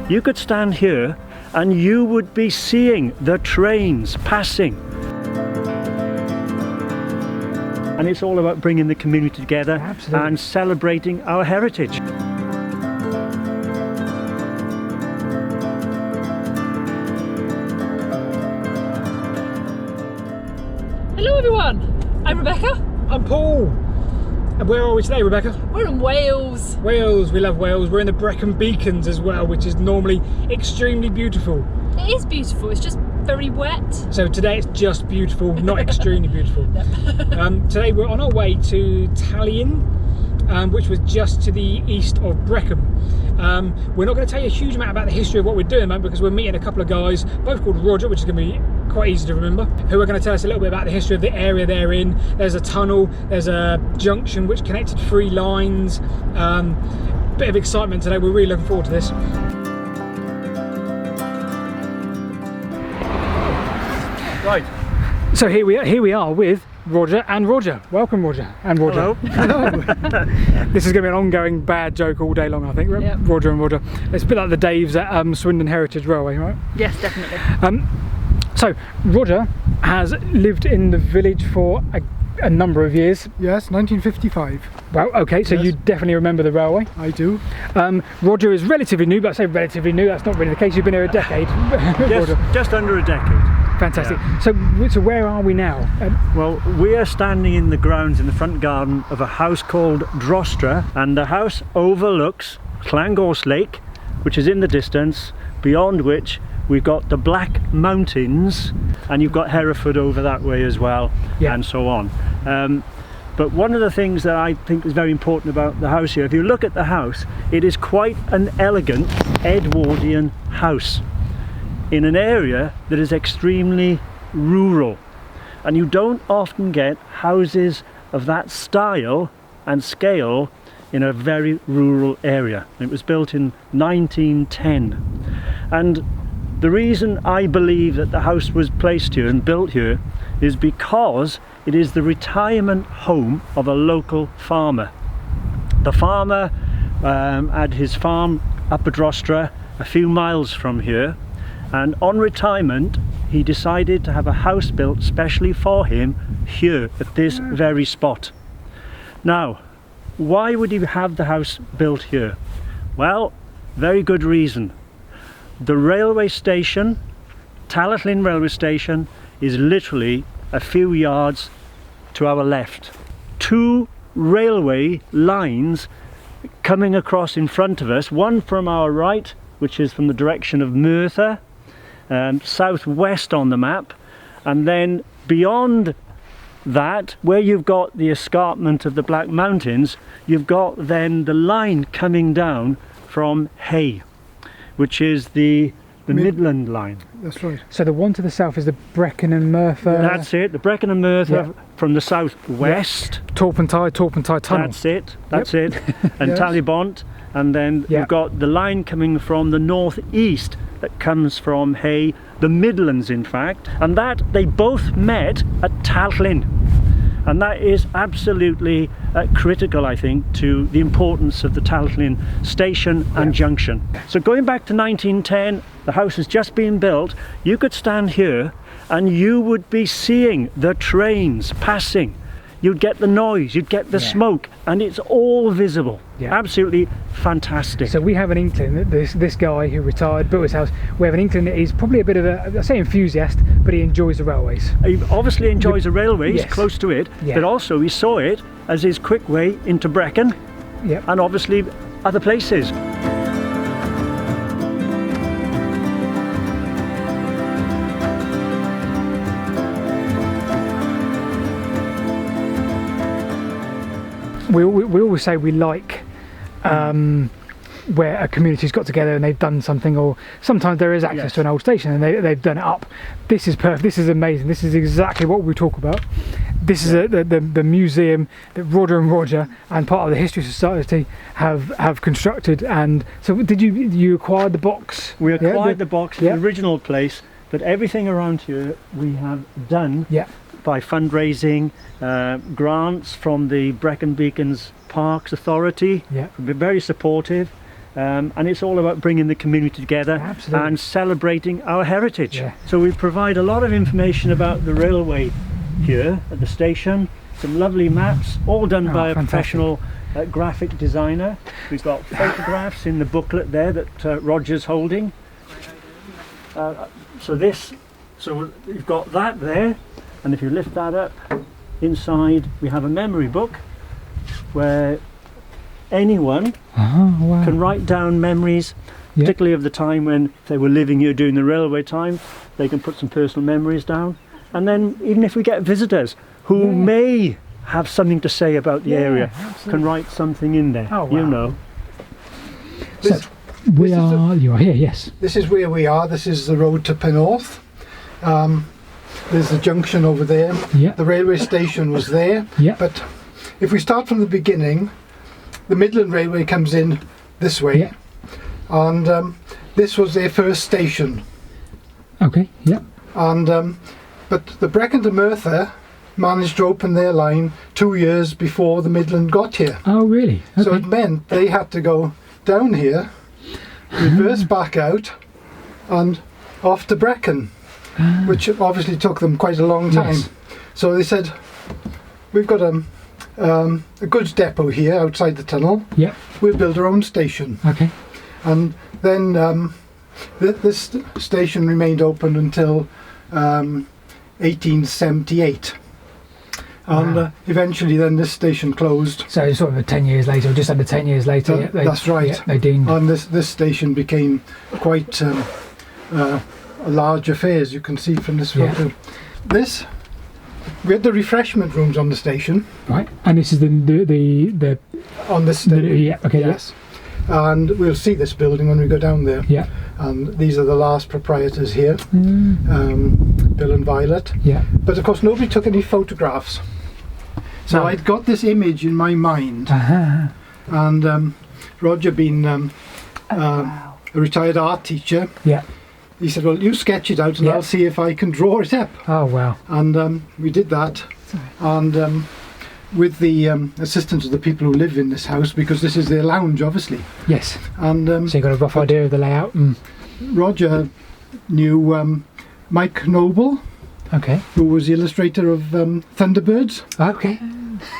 You could stand here and you would be seeing the trains passing. And it's all about bringing the community together. Absolutely. And celebrating our heritage. Hello everyone, I'm Rebecca. I'm Paul. And where are we today, Rebecca? We're in Wales. Wales, we love Wales. We're in the Brecon Beacons as well, which is normally extremely beautiful. It is beautiful, it's just very wet. So today it's just beautiful, not extremely beautiful. Yep. Today we're on our way to Talyllyn, which was just to the east of Brecon. We're not going to tell you a huge amount about the history of what we're doing, man, because we're meeting a couple of guys, both called Roger, which is going to be quite easy to remember, who are going to tell us a little bit about the history of the area they're in. There's a tunnel, there's a junction which connected 3 lines. Bit of excitement today, we're really looking forward to this. Right, so here we are with Roger and Roger. Welcome, Roger and Roger. Hello. This is going to be an ongoing bad joke all day long, I think. Yep. Roger and Roger. It's a bit like the Daves at Swindon Heritage Railway, right? Yes, definitely. So Roger has lived in the village for a number of years. Yes, 1955. Well, okay, so Yes. you definitely remember the railway. I do. Roger is relatively new, but I say relatively new, that's not really the case. You've been here a decade. Roger. Just under a decade. Fantastic. Yeah. So where are we now? Well, we are standing in the grounds in the front garden of a house called Drostra, and the house overlooks Llangorse Lake, which is in the distance, beyond which we've got the Black Mountains, and you've got Hereford over that way as well, Yeah. and so on. But one of the things that I think is very important about the house here, if you look at the house, it is quite an elegant Edwardian house in an area that is extremely rural, and you don't often get houses of that style and scale in a very rural area. It was built in 1910, and the reason I believe that the house was placed here and built here is because it is the retirement home of a local farmer. The farmer had his farm up at Drostra, a few miles from here, and on retirement he decided to have a house built specially for him here at this very spot. Now, why would he have the house built here? Well, very good reason. The railway station, Talyllyn railway station, is literally a few yards to our left. 2 railway lines coming across in front of us, one from our right, which is from the direction of Merthyr, southwest on the map, and then beyond that, where you've got the escarpment of the Black Mountains, you've got then the line coming down from Hay, which is the Midland line. That's right. So the one to the south is the Brecon and Merthyr. That's it, the Brecon and Merthyr. Yeah. From the southwest. Torpentine Tunnel. That's it. And Yes. Talyllyn, and then Yeah. you've got the line coming from the northeast that comes from Hay, the Midlands in fact, and that they both met at Talyllyn, and that is absolutely critical, I think, to the importance of the Talyllyn station and junction. So going back to 1910, the house has just been built. You could stand here and you would be seeing the trains passing. You'd get the noise, you'd get the smoke, and it's all visible. Yeah. Absolutely fantastic. So we have an inkling that this guy who retired, built his house, we have an inkling that he's probably a bit of a, I say enthusiast, but he enjoys the railways. He obviously enjoys the railways, Yes. close to it, Yeah. but also he saw it as his quick way into Brecon, Yep. and obviously other places. We always say we like where a community's got together and they've done something, or sometimes there is access to an old station and they've done it up. This is perfect, this is amazing, this is exactly what we talk about. This is the museum that Roger and Roger and part of the History Society have constructed. And so did you acquired the box? We acquired the box, yeah. the original place, but everything around here we have done by fundraising, grants from the Brecon Beacons Parks Authority. Yeah. We're very supportive. and it's all about bringing the community together Absolutely. and celebrating our heritage. Yeah. So we provide a lot of information about the railway here at the station, some lovely maps, all done by a fantastic. professional graphic designer. We've got photographs in the booklet there that Roger's holding. So you've got that there, and if you lift that up, inside we have a memory book where anyone Wow. can write down memories, Yeah. particularly of the time when they were living here during the railway time. They can put some personal memories down, and then even if we get visitors who may have something to say about the area, can write something in there. Oh, You wow. know. So you are here, yes. This is where we are. This is the road to Pennorth. There's the junction over there. Yeah. The railway station was there. Yeah. But if we start from the beginning, the Midland Railway comes in this way. Yeah. And this was their first station. Okay, yeah. And but the Brecon to Merthyr managed to open their line 2 years before the Midland got here. Oh, really? Okay. So it meant they had to go down here, reverse back out, and off to Brecon, which obviously took them quite a long time. Yes. So they said, we've got a goods depot here outside the tunnel, Yeah. we'll build our own station. Okay. And then this station remained open until 1878. And Wow. eventually then this station closed. So sort of 10 years later, or just under 10 years later. That- that's right. Yeah, they deemed. And this station became quite a large affair, as you can see from this Yeah. photo. We had the refreshment rooms on the station, Right. And this is the on this yeah. Okay. yes. And we'll see this building when we go down there. Yeah. And these are the last proprietors here, Mm, Bill and Violet. yeah. But of course nobody took any photographs. So No. I'd got this image in my mind, Uh-huh. and Roger being a retired art teacher, Yeah. he said, well, you sketch it out and Yeah. I'll see if I can draw it up. Oh, wow. And we did that, and with the assistance of the people who live in this house, because this is their lounge obviously. Yes. And So you got a rough idea of the layout. Mm. Roger knew Mike Noble, Okay. who was the illustrator of Thunderbirds, Okay.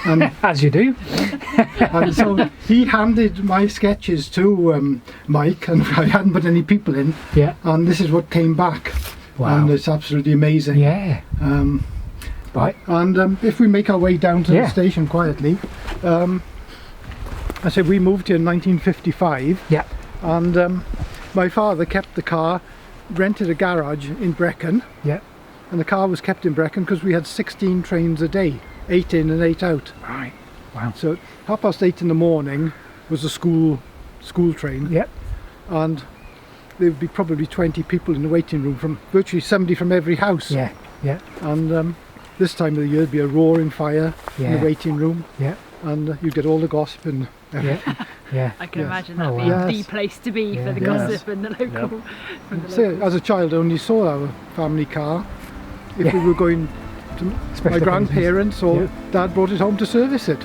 and, As you do. and so he handed my sketches to Mike, and I hadn't put any people in, Yeah. and this is what came back. Wow. And it's absolutely amazing. Yeah. Right. And if we make our way down to Yeah. the station quietly, I said we moved here in 1955, Yeah. and my father kept the car, rented a garage in Brecon, Yeah. and the car was kept in Brecon because we had 16 trains a day, 8 in and 8 out. Right. Wow. So 8:30 in the morning was a school train, Yeah. and there would be probably 20 people in the waiting room, from virtually somebody from every house. Yeah. Yeah. And this time of the year there'd be a roaring fire in Yeah. the waiting room, Yeah. and you'd get all the gossip and Yeah. Yeah. I can Yes. imagine Oh, that wow. being Yes. the place to be Yeah. for the Yes. gossip and the local. From the So, local. as a child, I only saw our family car if Yeah. we were going to Special my occasions. grandparents, or Yeah. Dad brought it home to service it.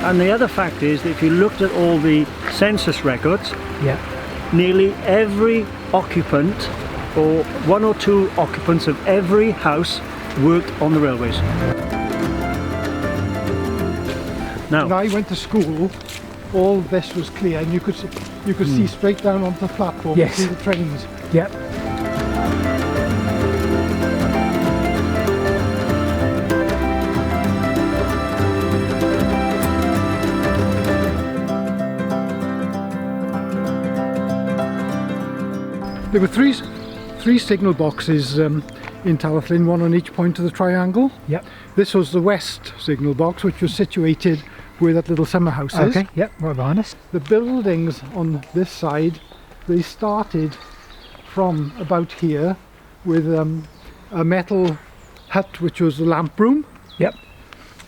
And the other fact is that if you looked at all the census records, Yeah. nearly every occupant, or one or two occupants of every house, worked on the railways. When Now, I went to school, all this was clear, and you could see straight down onto the platform Yes. and see the trains. Yeah. There were three signal boxes in Talyllyn, one on each point of the triangle. Yep. This was the west signal box, which was situated where that little summer house is. Okay. Yep. Right behind us. The buildings on this side, they started from about here with a metal hut, which was the lamp room, Yep.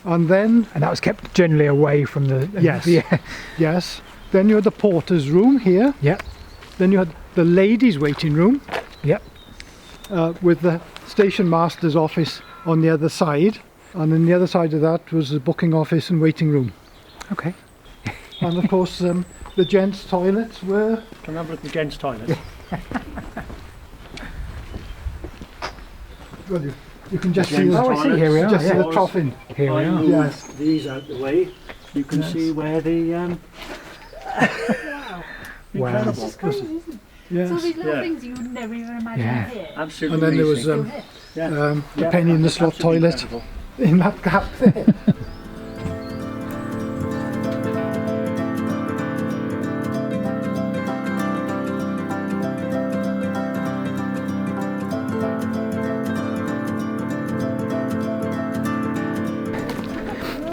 and then And that was kept generally away from the. Yes. Yeah. yes, then you had the porter's room here. Yep. Then you had the ladies' waiting room. Yep. With the station master's office on the other side, and then the other side of that was the booking office and waiting room. Okay. And of course the gents' toilets were... Can I have a look at the gents' toilet? Well, you can just see Gents' the, Oh, I see, here we are, just see yeah. the trough in. Here we I are. move Yes. these out the way. You can Yes. see where the Wow. incredible. It's crazy, isn't it? Yes. It's all these little Yeah. things you would never even imagine Yeah. here. Absolutely. And then there was amazing. Still here. the Yeah, penny in the that's slot absolutely toilet incredible. in that gap there.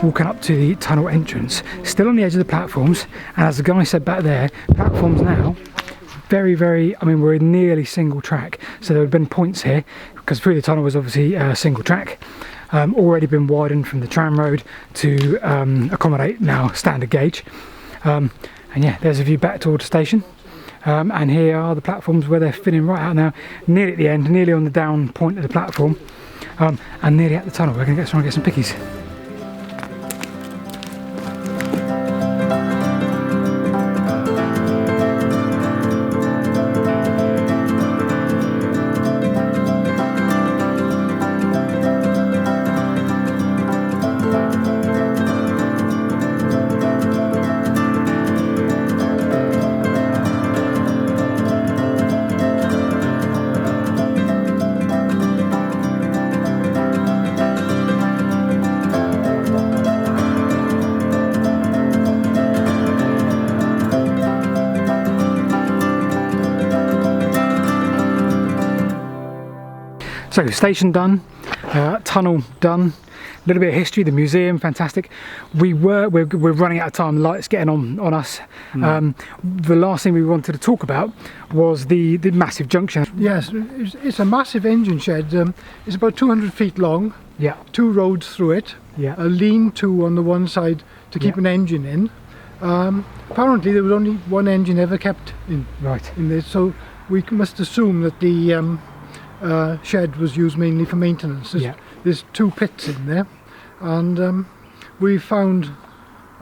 Walking up to the tunnel entrance, still on the edge of the platforms, and as the guy said back there, platforms now very, I mean, we're nearly single track, so there have been points here because through the tunnel was obviously single track, already been widened from the tram road to accommodate now standard gauge, and yeah, there's a view back towards the station. And here are the platforms where they're filling right out now, nearly at the end, nearly on the down point of the platform, and nearly at the tunnel. We're going to try and get some pickies. So station done, tunnel done, a little bit of history, the museum, fantastic. We're running out of time, the light's getting on us. The last thing we wanted to talk about was the massive junction. Yes, it's a massive engine shed. It's about 200 feet long, Yeah, 2 roads through it, yeah, a lean-to on the one side to keep Yeah. an engine in. Apparently there was only one engine ever kept right. in there, so we must assume that the shed was used mainly for maintenance. Yeah. There's 2 pits in there, and we found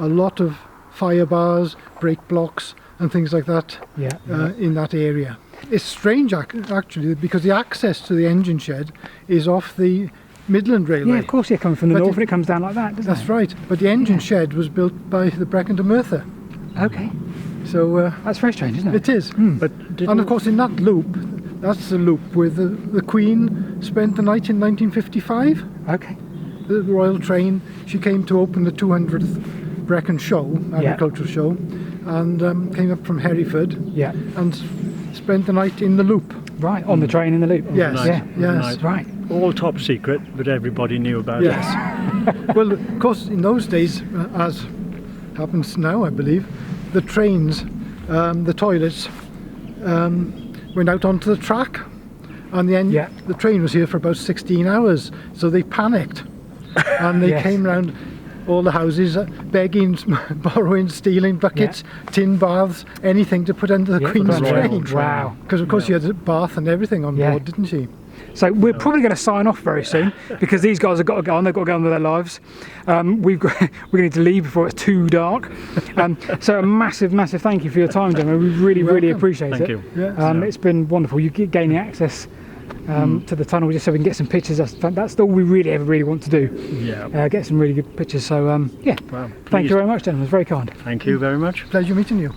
a lot of fire bars, brake blocks and things like that Yeah, in that area. It's strange actually, because the access to the engine shed is off the Midland Railway. yeah, of course, yeah, coming from the But north it- and it comes down like that, doesn't That's it? right, but the engine Yeah. shed was built by the Brecon to Merthyr, Okay, so that's very strange, isn't it? it is. But And of course in that loop, that's the loop where the Queen spent the night in 1955. Okay, The Royal Train, she came to open the 200th Brecon show, agricultural show, and came up from Hereford yeah, and spent the night in the loop. right, on the train in the loop. Yes, Yeah, yes. right. all top secret, but everybody knew about Yes. it. Well, of course, in those days, as happens now, I believe, the trains, the toilets, went out onto the track, and Yeah. the train was here for about 16 hours, so they panicked, and they Yes. came round all the houses, begging, borrowing, stealing buckets, tin baths, anything to put under the Yeah, Queen's for the Royal train. Train. Wow. Because of course she had a bath and everything on Yeah. board, didn't she? So we're probably going to sign off very soon because these guys have got to go on. They've got to go on with their lives. We need to leave before it's too dark. So a massive thank you for your time, gentlemen. We really welcome. appreciate Thank it. you. Yes. It's been wonderful. You keep gaining access to the tunnel just so we can get some pictures. That's all we really want to do. Yeah. Get some really good pictures. So yeah, Well, thank you very much, gentlemen. It's very kind. Thank you very much. Pleasure meeting you.